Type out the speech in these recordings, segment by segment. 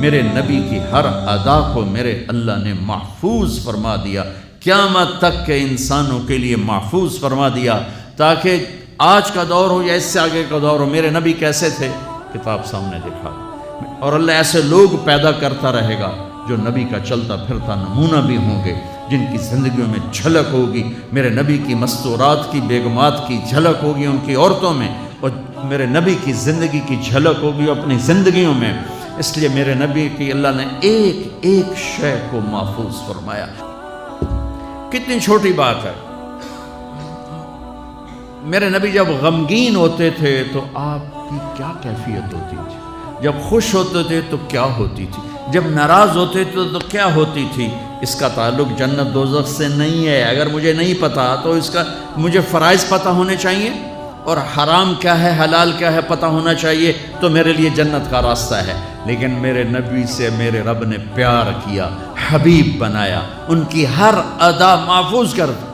میرے نبی کی ہر ادا کو میرے اللہ نے محفوظ فرما دیا، قیامت تک کے انسانوں کے لیے محفوظ فرما دیا، تاکہ آج کا دور ہو یا اس سے آگے کا دور ہو، میرے نبی کیسے تھے کتاب سامنے دکھا، اور اللہ ایسے لوگ پیدا کرتا رہے گا جو نبی کا چلتا پھرتا نمونہ بھی ہوں گے، جن کی زندگیوں میں جھلک ہوگی میرے نبی کی مستورات کی، بیگمات کی جھلک ہوگی ان کی عورتوں میں، اور میرے نبی کی زندگی کی جھلک ہوگی اپنی زندگیوں میں۔ اس لیے میرے نبی کی اللہ نے ایک ایک شے کو محفوظ فرمایا۔ کتنی چھوٹی بات ہے، میرے نبی جب غمگین ہوتے تھے تو آپ کی کیا کیفیت ہوتی تھی، جب خوش ہوتے تھے تو کیا ہوتی تھی، جب ناراض ہوتے تھے تو کیا ہوتی تھی۔ اس کا تعلق جنت دوزخ سے نہیں ہے، اگر مجھے نہیں پتا تو اس کا مجھے فرائض پتہ ہونے چاہیے، اور حرام کیا ہے حلال کیا ہے پتہ ہونا چاہیے، تو میرے لیے جنت کا راستہ ہے۔ لیکن میرے نبی سے میرے رب نے پیار کیا، حبیب بنایا، ان کی ہر ادا محفوظ کر دی۔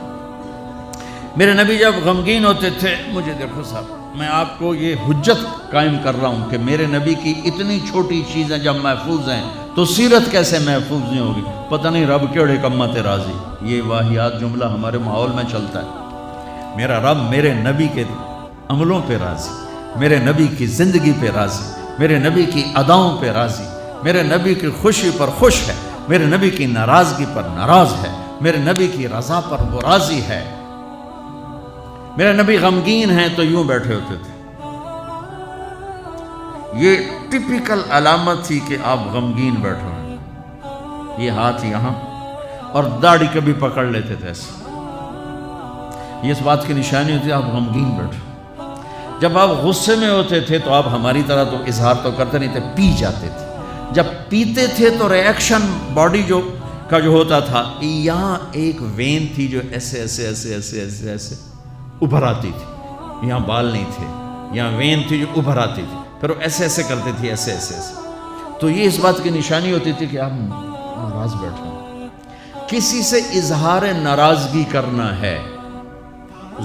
میرے نبی جب غمگین ہوتے تھے، مجھے دیکھو صاحب، میں آپ کو یہ حجت قائم کر رہا ہوں کہ میرے نبی کی اتنی چھوٹی چیزیں جب محفوظ ہیں تو سیرت کیسے محفوظ نہیں ہوگی؟ پتہ نہیں رب کیڑے کمت راضی، یہ واہیات جملہ ہمارے ماحول میں چلتا ہے۔ میرا رب میرے نبی کے عملوں پہ راضی، میرے نبی کی زندگی پہ راضی، میرے نبی کی اداؤں پہ راضی، میرے نبی کی خوشی پر خوش ہے، میرے نبی کی ناراضگی پر ناراض ہے، میرے نبی کی رضا پر وہ راضی ہے۔ میرے نبی غمگین ہیں تو یوں بیٹھے ہوتے تھے، یہ ٹپیکل علامت تھی کہ آپ غمگین بیٹھے ہیں، یہ ہاتھ یہاں، اور داڑھی کبھی پکڑ لیتے تھے ایسے، یہ اس بات کی نشانی ہوتی ہے آپ غمگین بیٹھے۔ جب آپ غصے میں ہوتے تھے تو آپ ہماری طرح تو اظہار تو کرتے نہیں تھے، پی جاتے تھے، جب پیتے تھے تو ریئیکشن باڈی کا جو ہوتا تھا، یہاں ایک وین تھی جو ایسے ایسے ایسے ایسے ایسے ایسے ابھر آتی تھی، یہاں بال نہیں تھے، یہاں وین تھی جو ابھر آتی تھی، پھر وہ ایسے ایسے کرتے تھے، ایسے ایسے ایسے، تو یہ اس بات کی نشانی ہوتی تھی کہ آپ ناراض بیٹھے ہیں۔ کسی سے اظہار ناراضگی کرنا ہے،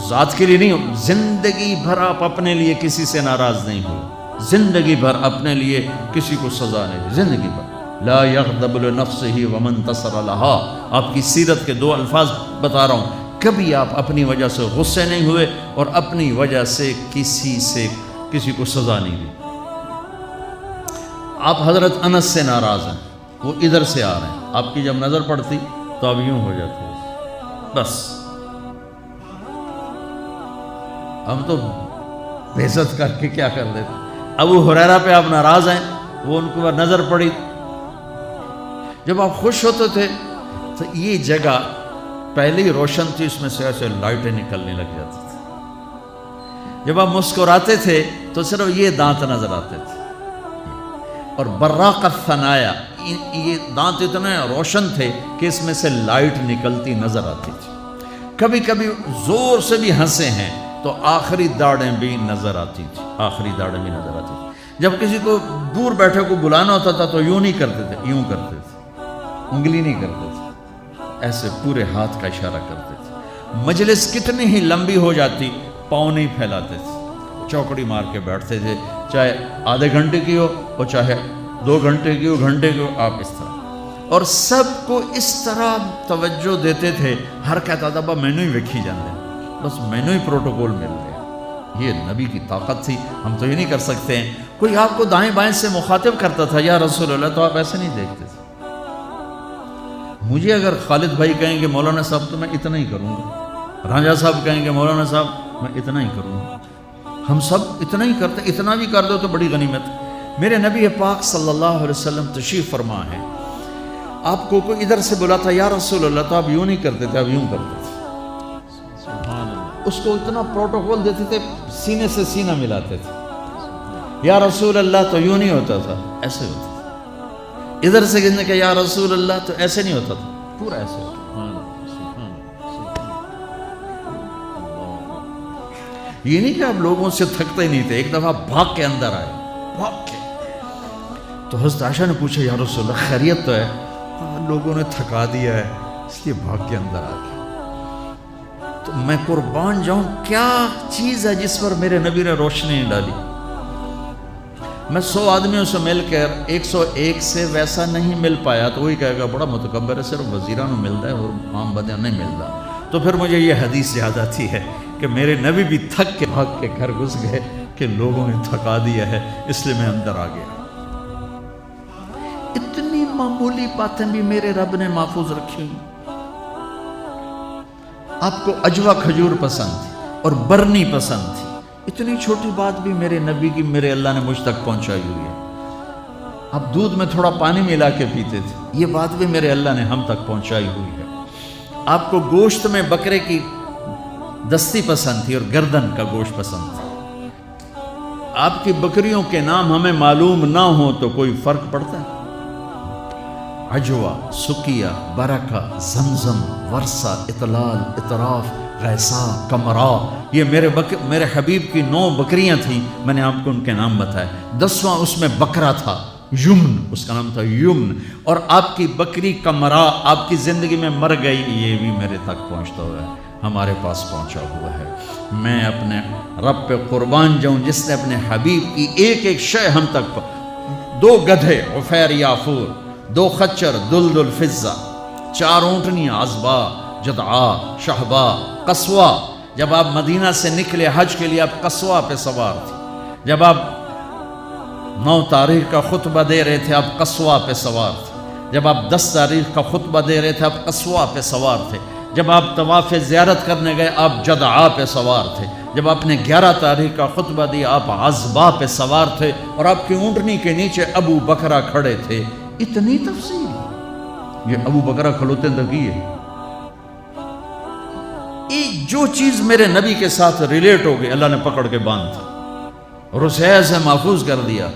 ذات کے لیے نہیں، زندگی بھر آپ اپنے لیے کسی سے ناراض نہیں ہوئے، زندگی بھر اپنے لیے کسی کو سزا نہیں دی، زندگی بھر لا یغضب لنفسہ ومن انتصر لہا۔ آپ کی سیرت کے دو الفاظ بتا رہا ہوں، کبھی آپ اپنی وجہ سے غصے نہیں ہوئے اور اپنی وجہ سے کسی کو سزا نہیں دی۔ آپ حضرت انس سے ناراض ہیں، وہ ادھر سے آ رہے ہیں، آپ کی جب نظر پڑتی تو آپ یوں ہو جاتے ہیں، بس ہم تو بے عزت کر کے کیا کر دیتے۔ ابو ہریرہ پہ آپ ناراض ہیں، وہ ان کو نظر پڑی، جب آپ خوش ہوتے تھے تو یہ جگہ پہلے ہی روشن تھی، اس میں سے ایسے لائٹیں نکلنے لگ جاتی تھی، جب آپ مسکراتے تھے تو صرف یہ دانت نظر آتے تھے، اور براق الثنایا، یہ دانت اتنے روشن تھے کہ اس میں سے لائٹ نکلتی نظر آتی تھی۔ کبھی کبھی زور سے بھی ہنسے ہیں تو آخری داڑیں بھی نظر آتی تھی، آخری داڑیں بھی نظر آتی تھی۔ جب کسی کو دور بیٹھے کو بلانا ہوتا تھا تو یوں نہیں کرتے تھے، یوں کرتے تھے، انگلی نہیں کرتے تھے، ایسے پورے ہاتھ کا اشارہ کرتے تھے۔ مجلس کتنی ہی لمبی ہو جاتی، پاؤں نہیں پھیلاتے تھے، چوکڑی مار کے بیٹھتے تھے، چاہے آدھے گھنٹے کی ہو اور چاہے 2 گھنٹے کی ہو، گھنٹے کی ہو، آپ اس طرح، اور سب کو اس طرح توجہ دیتے تھے، ہر کہتا تھا با مینوں ہی ویکھی جاندے، بس مینوں ہی پروٹوکول مل رہے۔ یہ نبی کی طاقت تھی، ہم تو یہ نہیں کر سکتے ہیں۔ کوئی آپ کو دائیں بائیں سے مخاطب کرتا تھا، یا رسول اللہ، تو آپ ایسے نہیں دیکھتے تھے۔ مجھے اگر خالد بھائی کہیں گے مولانا صاحب تو میں اتنا ہی کروں گا، رانجھا صاحب کہیں گے مولانا صاحب میں اتنا ہی کروں گا، ہم سب اتنا ہی کرتے، اتنا بھی کر دو تو بڑی غنیمت۔ میرے نبی پاک صلی اللہ علیہ وسلم تشریف فرما ہے، آپ کو کوئی ادھر سے بلاتا یا رسول اللہ تو آپ یوں نہیں کرتے تھے، آپ یوں کرتے تھے، اس کو اتنا پروٹوکول دیتے تھے، سینے سے سینہ ملاتے تھے۔ یا رسول اللہ تو یوں نہیں ہوتا تھا، ایسے ہوتا تھا۔ ادھر سے کہنے کہ یا رسول اللہ تو ایسے نہیں ہوتا تھا، پورا ایسے ہوتا تھا۔ یہ نہیں کہ آپ لوگوں سے تھکتے ہی نہیں تھے، ایک دفعہ بھاگ کے اندر آئے، بھاگ کے، تو حضرت عائشہ نے پوچھا یا رسول اللہ خیریت تو ہے؟ لوگوں نے تھکا دیا ہے اس لیے بھاگ کے اندر آ گیا۔ تو میں قربان جاؤں، کیا چیز ہے جس پر میرے نبی نے روشنی ڈالی؟ میں 100 آدمیوں سے مل کر 101 سے ویسا نہیں مل پایا تو وہی کہے گا بڑا متکبر ہے، صرف وزیران کو ملتا ہے اور عام بندے نہیں ملتا. تو پھر مجھے یہ حدیث یاد آتی ہے کہ میرے نبی بھی تھک کے بھاگ کے گھر گھس گئے کہ لوگوں نے تھکا دیا ہے، اس لیے میں اندر آ گیا. اتنی معمولی باتیں بھی میرے رب نے محفوظ رکھی. آپ کو اجوا کھجور پسند تھی اور برنی پسند تھی، اتنی چھوٹی بات بھی میرے نبی کی میرے اللہ نے مجھ تک پہنچائی ہوئی ہے. آپ دودھ میں تھوڑا پانی ملا کے پیتے تھے، یہ بات بھی میرے اللہ نے ہم تک پہنچائی ہوئی ہے. آپ کو گوشت میں بکرے کی دستی پسند تھی اور گردن کا گوشت پسند تھا. آپ کی بکریوں کے نام ہمیں معلوم نہ ہو تو کوئی فرق پڑتا ہے؟ عجوہ، سکیہ، برکہ، زمزم، ورثہ، اطلال، اطراف، غیسا، کمرا، یہ میرے حبیب کی 9 بکریاں تھیں، میں نے آپ کو ان کے نام بتائے. 10واں اس میں بکرا تھا، یمن، اس کا نام تھا یمن. اور آپ کی بکری کمرا آپ کی زندگی میں مر گئی، یہ بھی میرے تک پہنچتا ہوا ہے، ہمارے پاس پہنچا ہوا ہے. میں اپنے رب پہ قربان جاؤں جس نے اپنے حبیب کی ایک ایک شے ہم تک 2 گدھے عفیر یافور، 2 خچر دلدل فضہ، 4 اونٹنیاں عزبا، جدعا، شہبا، قصوہ. جب آپ مدینہ سے نکلے حج کے لیے آپ قصوہ پہ سوار تھے. جب آپ 9 تاریخ کا خطبہ دے رہے تھے آپ قصوہ پہ سوار تھے. جب آپ 10 تاریخ کا خطبہ دے رہے تھے آپ قصوہ پہ سوار تھے. جب آپ طواف زیارت کرنے گئے آپ جدعا پہ سوار تھے. جب آپ نے 11 تاریخ کا خطبہ دیا آپ عزبا پہ سوار تھے اور آپ کی اونٹنی کے نیچے ابو بکرہ کھڑے تھے. اتنی تفصیل یہ ابو بکرہ کھلوتے اندر ہے. ایک جو چیز میرے نبی کے ساتھ ریلیٹ ہو گئی اللہ نے پکڑ کے باندھ اور اسے ایسے محفوظ کر دیا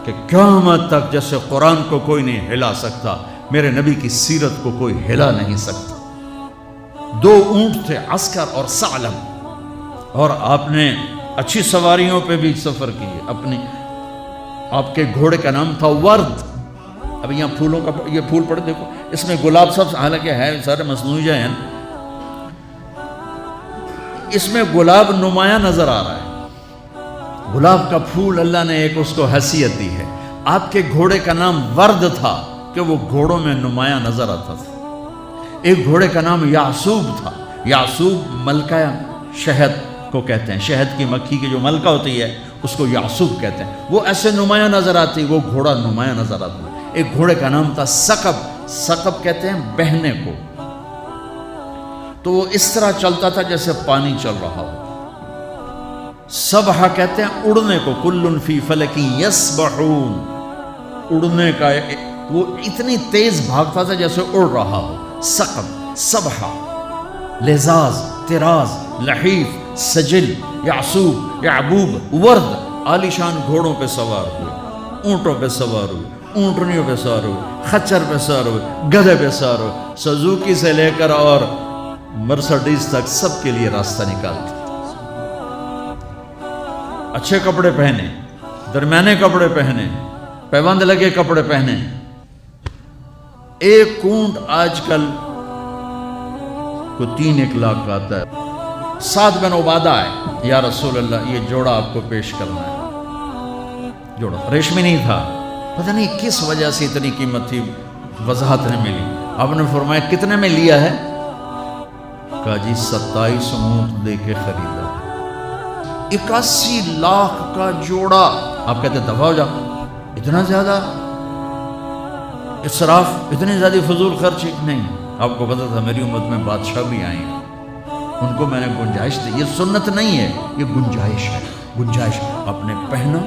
کہ قیامت تک جیسے قرآن کو کوئی نہیں ہلا سکتا میرے نبی کی سیرت کو کوئی ہلا نہیں سکتا. 2 اونٹ تھے، عسکر اور ثعلب، اور آپ نے اچھی سواریوں پہ بھی سفر کیے. آپ کے گھوڑے کا نام تھا ورد. اب یہاں پھولوں کا یہ پھول پڑے دیکھو، اس میں گلاب سب حالانکہ ہے سارے مصنوعی ہیں، اس میں گلاب نمایاں نظر آ رہا ہے. گلاب کا پھول اللہ نے ایک اس کو حیثیت دی ہے. آپ کے گھوڑے کا نام ورد تھا کہ وہ گھوڑوں میں نمایاں نظر آتا تھا. ایک گھوڑے کا نام یعصوب تھا. یعصوب ملکہ شہد کو کہتے ہیں، شہد کی مکھی کی جو ملکہ ہوتی ہے اس کو یعصوب کہتے ہیں. وہ ایسے نمایاں نظر آتی، وہ گھوڑا نمایاں نظر آتا. ایک گھوڑے کا نام تھا ثقب. ثقب کہتے ہیں بہنے کو. تو وہ اس طرح چلتا تھا جیسے پانی چل رہا ہو. سبحہ کہتے ہیں اڑنے کو. کل فی فلک یسبحون، اڑنے کا. وہ اتنی تیز بھاگتا تھا جیسے اڑ رہا ہو. ثقب، سبحہ، لزاز، تراز، لحیف، سجل، یعصوب، یعبوب، ورد. عالیشان گھوڑوں پہ سوار ہوئے، اونٹوں پہ سوار ہوئے، اونٹنیوں پہ سوار ہوئے، خچر پہ سوار ہوئے، گدھے پہ سوار ہوئے. سزوکی سے لے کر اور مرسڈیز تک سب کے لیے راستہ نکالتے. اچھے کپڑے پہنے، درمیانے کپڑے پہنے، پیوند لگے کپڑے پہنے. ایک اونٹ آج کل کو 3-1 لاکھ کا آتا ہے. سعد بن عبادہ آئے، یا رسول اللہ یہ جوڑا آپ کو پیش کرنا ہے. جوڑا ریشمی نہیں تھا، پتہ نہیں کس وجہ سے اتنی قیمت تھی، وضاحت نہیں ملی. آپ نے فرمایا کتنے میں لیا ہے؟ کہا جی 27 اونٹ دے کے خریدا. 81 لاکھ کا جوڑا. آپ کہتے دفع ہو جا، اتنا زیادہ اسراف، اتنی زیادہ فضول خرچ نہیں. آپ کو پتا تھا میری امت میں بادشاہ بھی آئے ہیں، ان کو میں نے گنجائش دی. یہ سنت نہیں ہے، یہ گنجائش ہے. گنجائش آپ نے پہنا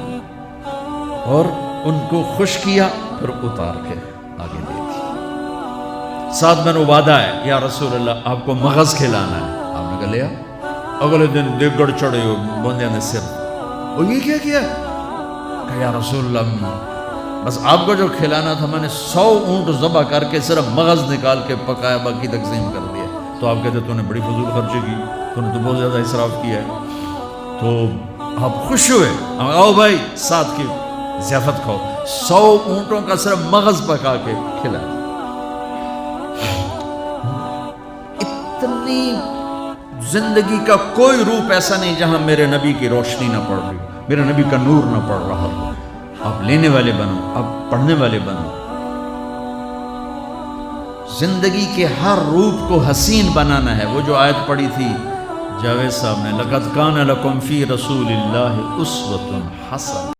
اور ان کو خوش کیا پھر اتار کے آگے دے دی. سعد بن عبادہ ہے، یا رسول اللہ آپ کو مغز کھلانا ہے. آپ نے کہا لیا. اگلے دن دیگڑ چڑھے ہو بندیاں نے سر. اور یہ کیا کیا؟ کہ یا رسول اللہ بس آپ کو جو کھلانا تھا میں نے 100 اونٹ ذبح کر کے صرف مغز نکال کے پکایا، باقی تقسیم کر دیا. تو آپ کہتے تو نے بڑی فضول خرچی کی، تو نے تو بہت زیادہ اسراف کیا ہے. تو آپ خوش ہوئے، آؤ بھائی ساتھ کی ضیافت کھاؤ. 100 اونٹوں کا صرف مغز پکا کے کھلایا. اتنی زندگی کا کوئی روپ ایسا نہیں جہاں میرے نبی کی روشنی نہ پڑ رہی. میرے نبی کا نور نہ پڑ رہا ہو. آپ لینے والے بنو، آپ پڑھنے والے بنو. زندگی کے ہر روپ کو حسین بنانا ہے. وہ جو آیت پڑھی تھی جاوید صاحب نے، لَقَدْ كَانَ لَكُمْ فِي رَسُولِ اللَّهِ أُسْوَةٌ حَسَنَةٌ.